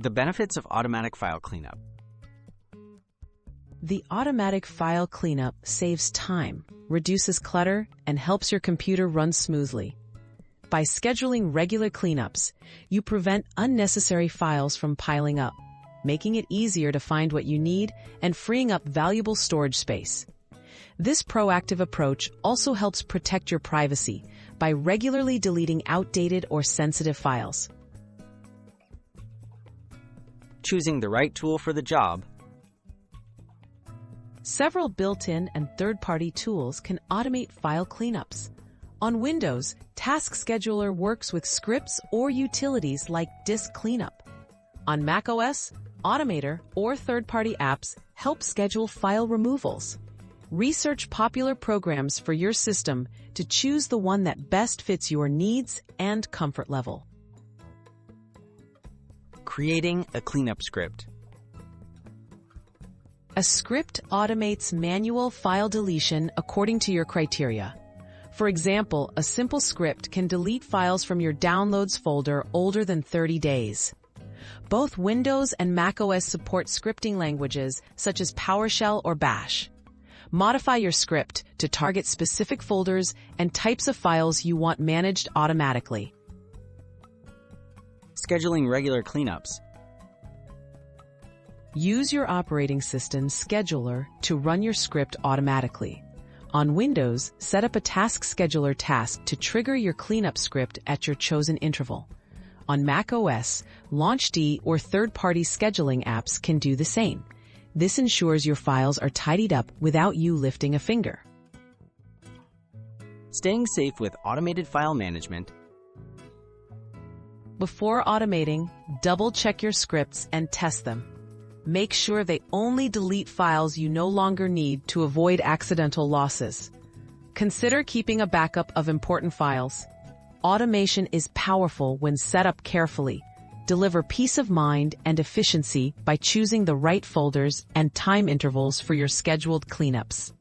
The benefits of automatic file cleanup. The automatic file cleanup saves time, reduces clutter, and helps your computer run smoothly. By scheduling regular cleanups, you prevent unnecessary files from piling up, making it easier to find what you need and freeing up valuable storage space. This proactive approach also helps protect your privacy by regularly deleting outdated or sensitive files. Choosing the right tool for the job. Several built-in and third-party tools can automate file cleanups. On Windows, Task Scheduler works with scripts or utilities like Disk Cleanup. On macOS, Automator or third-party apps help schedule file removals. Research popular programs for your system to choose the one that best fits your needs and comfort level. Creating a cleanup script. A script automates manual file deletion according to your criteria. For example, a simple script can delete files from your Downloads folder older than 30 days. Both Windows and macOS support scripting languages such as PowerShell or Bash. Modify your script to target specific folders and types of files you want managed automatically. Scheduling regular cleanups. Use your operating system's scheduler to run your script automatically. On Windows, set up a task scheduler task to trigger your cleanup script at your chosen interval. On macOS, LaunchD or third-party scheduling apps can do the same. This ensures your files are tidied up without you lifting a finger. Staying safe with automated file management. Before automating, double-check your scripts and test them. Make sure they only delete files you no longer need to avoid accidental losses. Consider keeping a backup of important files. Automation is powerful when set up carefully. Deliver peace of mind and efficiency by choosing the right folders and time intervals for your scheduled cleanups.